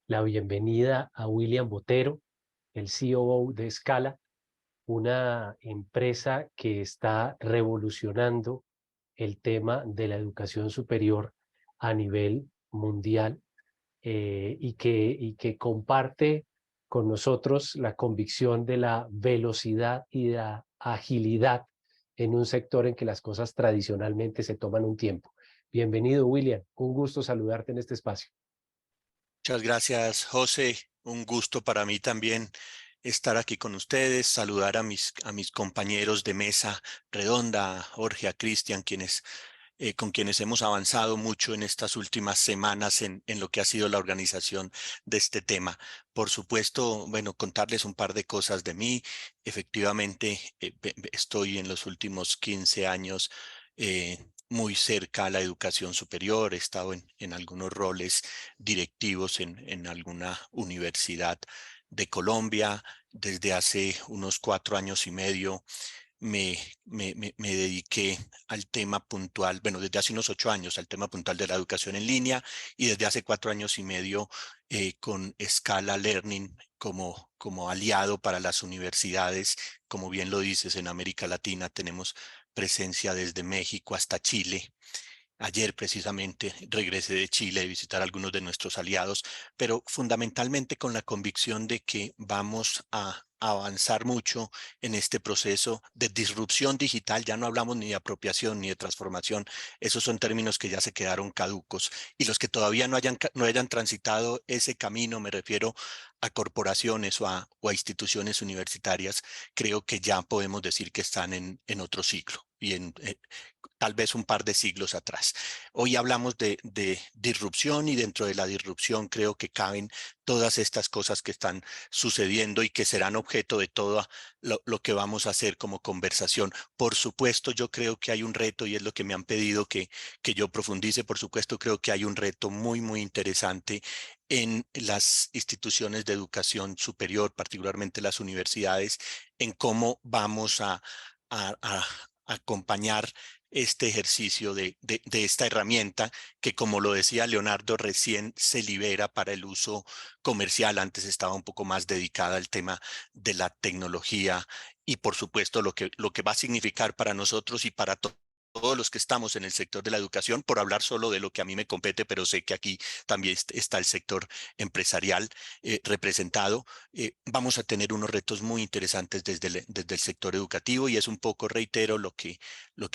la bienvenida a William Botero, el COO de Scala, una empresa que está revolucionando el tema de la educación superior a nivel mundial, y que comparte con nosotros la convicción de la velocidad y la agilidad en un sector en que las cosas tradicionalmente se toman un tiempo. Bienvenido, William. Un gusto saludarte en este espacio. Muchas gracias, José. Un gusto para mí también estar aquí con ustedes, saludar a mis compañeros de mesa redonda, a Jorge, a Cristian, con quienes hemos avanzado mucho en estas últimas semanas en lo que ha sido la organización de este tema. Por supuesto, bueno, contarles un par de cosas de mí. Efectivamente, estoy en los últimos 15 años muy cerca a la educación superior. He estado en algunos roles directivos en alguna universidad de Colombia. Desde hace unos 4 años y medio me dediqué al tema puntual, bueno, desde hace unos 8 años al tema puntual de la educación en línea, y desde hace 4 años y medio con Scala Learning como aliado para las universidades. Como bien lo dices, en América Latina tenemos presencia desde México hasta Chile. Ayer precisamente regresé de Chile de visitar a algunos de nuestros aliados, pero fundamentalmente con la convicción de que vamos a avanzar mucho en este proceso de disrupción digital. Ya no hablamos ni de apropiación ni de transformación. Esos son términos que ya se quedaron caducos. Y los que todavía no hayan transitado ese camino, me refiero a corporaciones o a instituciones universitarias, creo que ya podemos decir que están en otro ciclo y tal vez un par de siglos atrás. Hoy hablamos de disrupción, y dentro de la disrupción creo que caben todas estas cosas que están sucediendo y que serán objeto de todo lo que vamos a hacer como conversación. Por supuesto, yo creo que hay un reto, y es lo que me han pedido que yo profundice. Por supuesto, creo que hay un reto muy, muy interesante en las instituciones de educación superior, particularmente las universidades, en cómo vamos a acompañar este ejercicio de esta herramienta que, como lo decía Leonardo, recién se libera para el uso comercial. Antes estaba un poco más dedicada al tema de la tecnología y, por supuesto, lo que va a significar para nosotros y para todos los que estamos en el sector de la educación, por hablar solo de lo que a mí me compete, pero sé que aquí también está el sector empresarial representado. Vamos a tener unos retos muy interesantes desde el sector educativo, y es un poco, reitero, lo que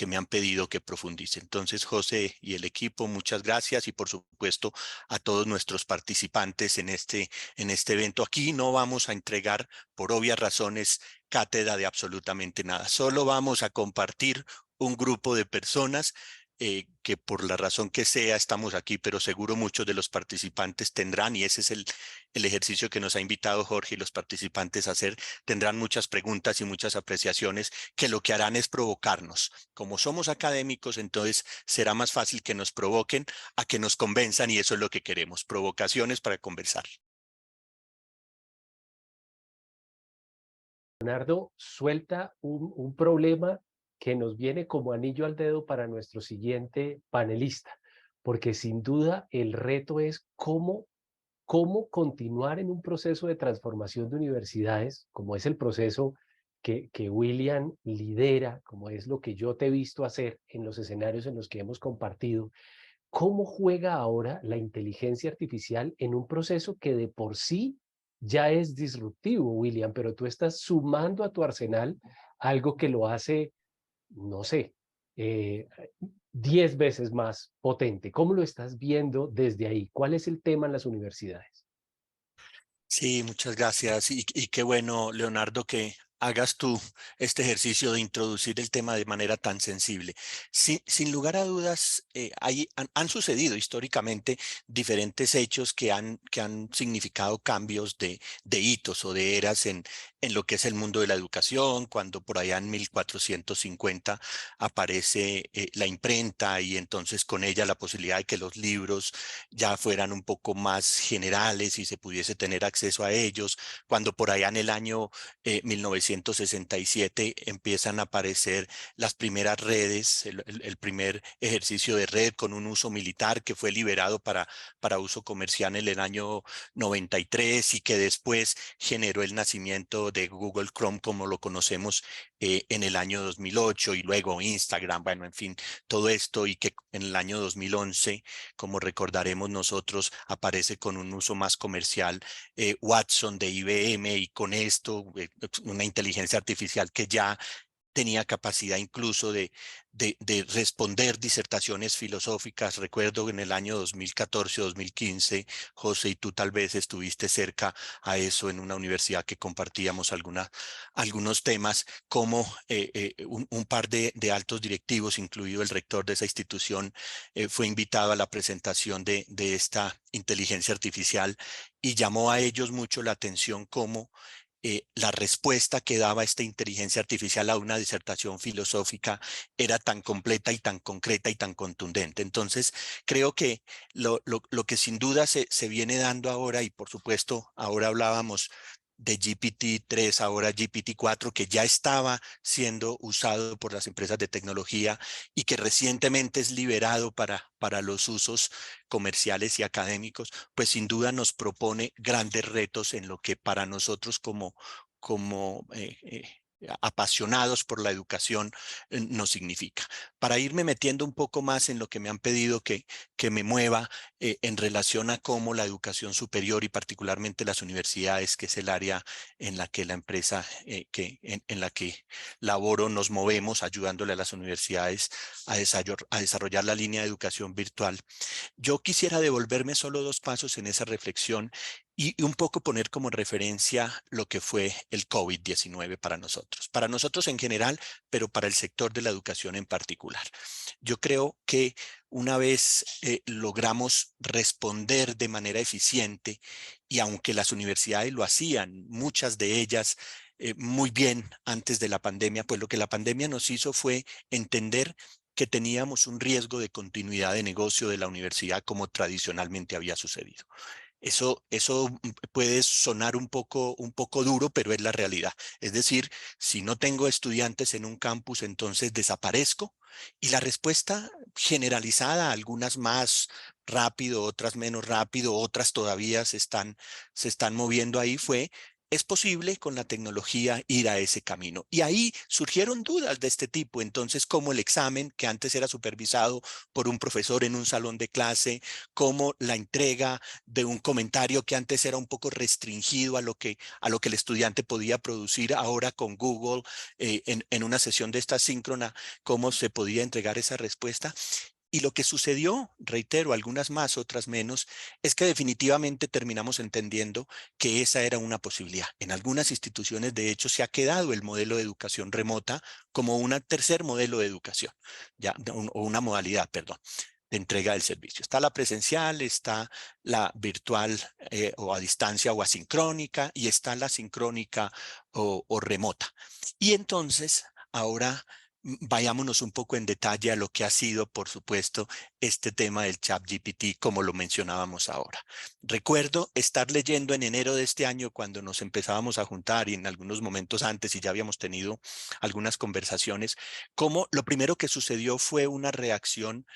me han pedido que profundice. Entonces, José y el equipo, muchas gracias, y por supuesto a todos nuestros participantes en este evento. Aquí no vamos a entregar, por obvias razones, cátedra de absolutamente nada. Solo vamos a compartir un grupo de personas que, por la razón que sea, estamos aquí, pero seguro muchos de los participantes tendrán, y ese es el ejercicio que nos ha invitado Jorge y los participantes a hacer, tendrán muchas preguntas y muchas apreciaciones que lo que harán es provocarnos. Como somos académicos, entonces será más fácil que nos provoquen a que nos convenzan, y eso es lo que queremos, provocaciones para conversar. Leonardo suelta un problema que nos viene como anillo al dedo para nuestro siguiente panelista, porque sin duda el reto es cómo continuar en un proceso de transformación de universidades, como es el proceso que William lidera, como es lo que yo te he visto hacer en los escenarios en los que hemos compartido. ¿Cómo juega ahora la inteligencia artificial en un proceso que de por sí ya es disruptivo, William? Pero tú estás sumando a tu arsenal algo que lo hace, no sé, eh, 10 veces más potente. ¿Cómo lo estás viendo desde ahí? ¿Cuál es el tema en las universidades? Sí, muchas gracias. Y qué bueno, Leonardo, que hagas tú este ejercicio de introducir el tema de manera tan sensible. Sin lugar a dudas, han sucedido históricamente diferentes hechos que han significado cambios de hitos o de eras en lo que es el mundo de la educación, cuando por allá en 1450 aparece la imprenta y entonces con ella la posibilidad de que los libros ya fueran un poco más generales y se pudiese tener acceso a ellos, cuando por allá en el año 1967 empiezan a aparecer las primeras redes, el primer ejercicio de red con un uso militar que fue liberado para uso comercial en el año 93 y que después generó el nacimiento de Google Chrome como lo conocemos en el año 2008 y luego Instagram, bueno, en fin, todo esto y que en el año 2011, como recordaremos nosotros, aparece con un uso más comercial Watson de IBM y con esto una inteligencia artificial que ya tenía capacidad incluso de responder disertaciones filosóficas. Recuerdo en el año 2014 o 2015, José, y tú tal vez estuviste cerca a eso en una universidad que compartíamos algunos temas, como un par de altos directivos, incluido el rector de esa institución, fue invitado a la presentación de esta inteligencia artificial y llamó a ellos mucho la atención cómo la respuesta que daba esta inteligencia artificial a una disertación filosófica era tan completa y tan concreta y tan contundente. Entonces, creo que lo que sin duda se viene dando ahora, y por supuesto, ahora hablábamos de GPT-3, ahora GPT-4, que ya estaba siendo usado por las empresas de tecnología y que recientemente es liberado para los usos comerciales y académicos, pues sin duda nos propone grandes retos en lo que para nosotros como apasionados por la educación nos significa. Para irme metiendo un poco más en lo que me han pedido que me mueva en relación a cómo la educación superior y particularmente las universidades, que es el área en la que la empresa en la que laboro nos movemos, ayudándole a las universidades a desarrollar la línea de educación virtual. Yo quisiera devolverme solo 2 pasos en esa reflexión y un poco poner como referencia lo que fue el COVID-19 para nosotros en general, pero para el sector de la educación en particular. Yo creo que una vez logramos responder de manera eficiente, y aunque las universidades lo hacían, muchas de ellas muy bien antes de la pandemia, pues lo que la pandemia nos hizo fue entender que teníamos un riesgo de continuidad de negocio de la universidad como tradicionalmente había sucedido. Eso puede sonar un poco duro, pero es la realidad. Es decir, si no tengo estudiantes en un campus, entonces desaparezco. Y la respuesta generalizada, algunas más rápido, otras menos rápido, otras todavía se están moviendo ahí, fue: es posible con la tecnología ir a ese camino. Y ahí surgieron dudas de este tipo. Entonces, como el examen que antes era supervisado por un profesor en un salón de clase, como la entrega de un comentario que antes era un poco restringido a lo que el estudiante podía producir, ahora con Google en una sesión de esta síncrona, cómo se podía entregar esa respuesta. Y lo que sucedió, reitero, algunas más, otras menos, es que definitivamente terminamos entendiendo que esa era una posibilidad. En algunas instituciones, de hecho, se ha quedado el modelo de educación remota como un tercer modelo de educación, ya, o una modalidad, perdón, de entrega del servicio. Está la presencial, está la virtual o a distancia o asincrónica, y está la sincrónica o remota. Y entonces, ahora vayámonos un poco en detalle a lo que ha sido, por supuesto, este tema del ChatGPT, como lo mencionábamos ahora. Recuerdo estar leyendo en enero de este año, cuando nos empezábamos a juntar y en algunos momentos antes, y ya habíamos tenido algunas conversaciones, cómo lo primero que sucedió fue una reacción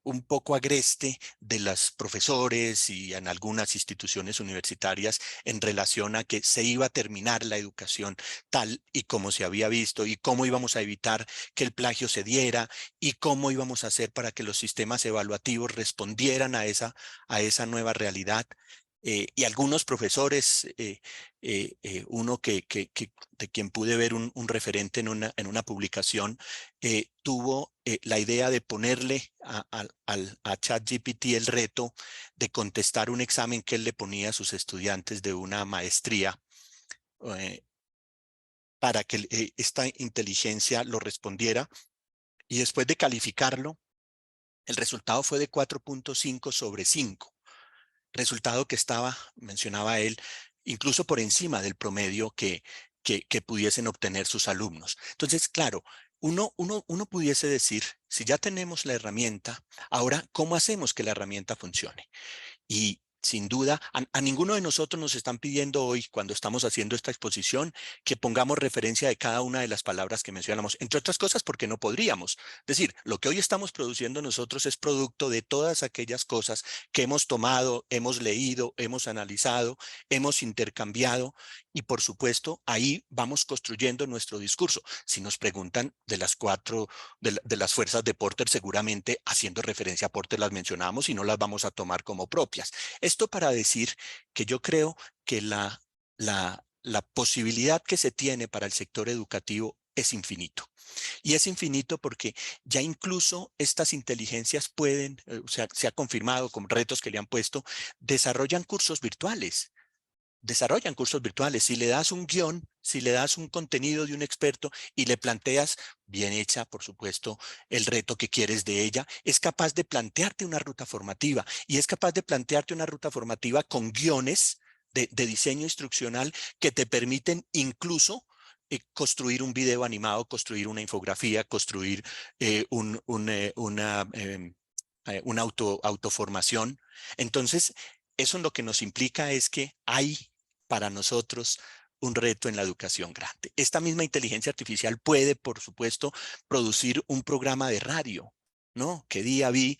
un poco agreste de los profesores y en algunas instituciones universitarias en relación a que se iba a terminar la educación tal y como se había visto, y cómo íbamos a evitar que el plagio se diera, y cómo íbamos a hacer para que los sistemas evaluativos respondieran a esa nueva realidad. Y algunos profesores, uno de quien pude ver un referente en una publicación, tuvo la idea de ponerle a ChatGPT el reto de contestar un examen que él le ponía a sus estudiantes de una maestría, eh, para que esta inteligencia lo respondiera, y después de calificarlo, el resultado fue de 4.5 sobre 5. Resultado que estaba, mencionaba él, incluso por encima del promedio que pudiesen obtener sus alumnos. Entonces, claro, uno pudiese decir, si ya tenemos la herramienta, ahora, ¿cómo hacemos que la herramienta funcione? Y sin duda, a ninguno de nosotros nos están pidiendo hoy, cuando estamos haciendo esta exposición, que pongamos referencia de cada una de las palabras que mencionamos, entre otras cosas porque no podríamos. Es decir, lo que hoy estamos produciendo nosotros es producto de todas aquellas cosas que hemos tomado, hemos leído, hemos analizado, hemos intercambiado y por supuesto ahí vamos construyendo nuestro discurso. Si nos preguntan de las cuatro, de las fuerzas de Porter, seguramente haciendo referencia a Porter las mencionamos y no las vamos a tomar como propias. Esto para decir que yo creo que la posibilidad que se tiene para el sector educativo es infinito. Y es infinito porque ya incluso estas inteligencias pueden, o sea, se ha confirmado con retos que le han puesto, desarrollan cursos virtuales. Desarrollan cursos virtuales. Si le das un guión, si le das un contenido de un experto y le planteas, bien hecha, por supuesto, el reto que quieres de ella, es capaz de plantearte una ruta formativa y es capaz de plantearte una ruta formativa con guiones de diseño instruccional que te permiten incluso construir un video animado, construir una infografía, construir una autoformación. Entonces, eso lo que nos implica es que hay para nosotros un reto en la educación grande. Esta misma inteligencia artificial puede, por supuesto, producir un programa de radio, ¿no? Que día vi,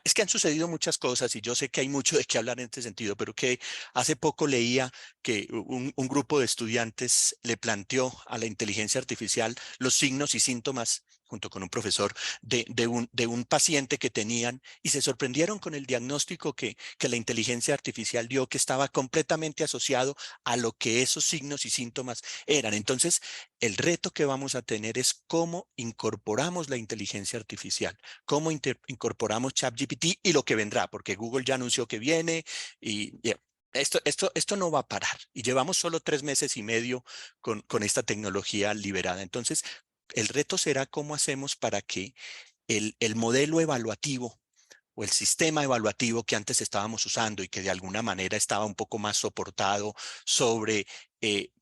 es que han sucedido muchas cosas y yo sé que hay mucho de qué hablar en este sentido, pero que hace poco leía que un grupo de estudiantes le planteó a la inteligencia artificial los signos y síntomas junto con un profesor de un paciente que tenían y se sorprendieron con el diagnóstico que la inteligencia artificial dio, que estaba completamente asociado a lo que esos signos y síntomas eran. Entonces, el reto que vamos a tener es cómo incorporamos la inteligencia artificial, cómo incorporamos ChatGPT y lo que vendrá, porque Google ya anunció que viene y esto no va a parar y llevamos solo 3 meses y medio con esta tecnología liberada. Entonces, el reto será cómo hacemos para que el modelo evaluativo o el sistema evaluativo que antes estábamos usando y que de alguna manera estaba un poco más soportado sobre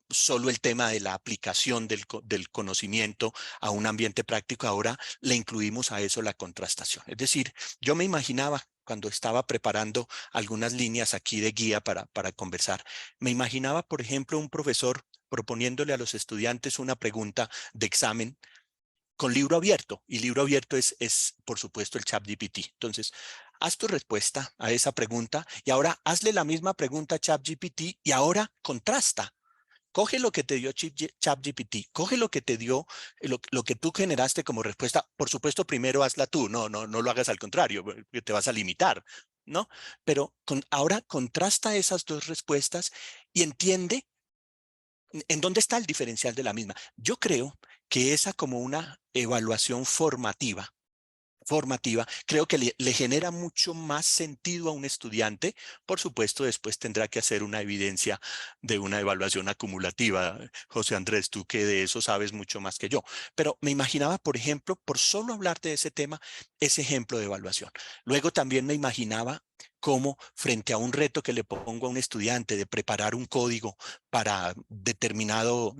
solo el tema de la aplicación del conocimiento a un ambiente práctico, ahora le incluimos a eso la contrastación. Es decir, yo me imaginaba cuando estaba preparando algunas líneas aquí de guía para conversar, me imaginaba, por ejemplo, un profesor proponiéndole a los estudiantes una pregunta de examen con libro abierto, y libro abierto es por supuesto, el ChatGPT. Entonces, haz tu respuesta a esa pregunta y ahora hazle la misma pregunta a ChatGPT y ahora contrasta. Coge lo que te dio ChatGPT, coge lo que te dio, lo que tú generaste como respuesta. Por supuesto, primero hazla tú, no lo hagas al contrario, porque te vas a limitar, ¿no? Pero ahora contrasta esas dos respuestas y entiende ¿en dónde está el diferencial de la misma? Yo creo que esa como una evaluación formativa, creo que le genera mucho más sentido a un estudiante. Por supuesto, después tendrá que hacer una evidencia de una evaluación acumulativa. José Andrés, tú que de eso sabes mucho más que yo. Pero me imaginaba, por ejemplo, por solo hablar de ese tema, ese ejemplo de evaluación. Luego también me imaginaba cómo frente a un reto que le pongo a un estudiante de preparar un código para determinado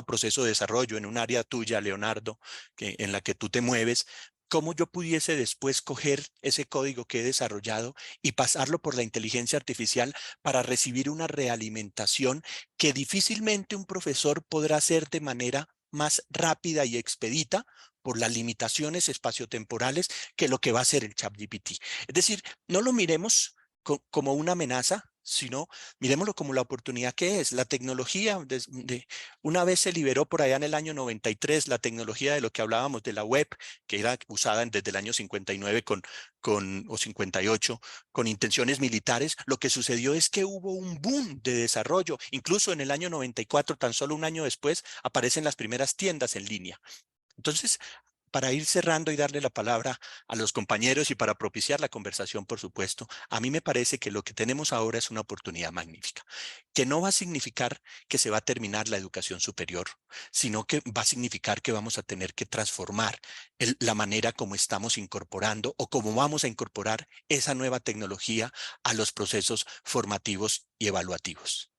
proceso de desarrollo en un área tuya, Leonardo, en la que tú te mueves, cómo yo pudiese después coger ese código que he desarrollado y pasarlo por la inteligencia artificial para recibir una realimentación que difícilmente un profesor podrá hacer de manera más rápida y expedita por las limitaciones espaciotemporales que lo que va a hacer el ChatGPT. Es decir, no lo miremos como una amenaza, sino miremoslo como la oportunidad que es. La tecnología, una vez se liberó por allá en el año 93, la tecnología de lo que hablábamos de la web, que era usada desde el año 59 o 58 con intenciones militares. Lo que sucedió es que hubo un boom de desarrollo. Incluso en el año 94, tan solo un año después, aparecen las primeras tiendas en línea. Entonces, para ir cerrando y darle la palabra a los compañeros y para propiciar la conversación, por supuesto, a mí me parece que lo que tenemos ahora es una oportunidad magnífica, que no va a significar que se va a terminar la educación superior, sino que va a significar que vamos a tener que transformar la manera como estamos incorporando o cómo vamos a incorporar esa nueva tecnología a los procesos formativos y evaluativos.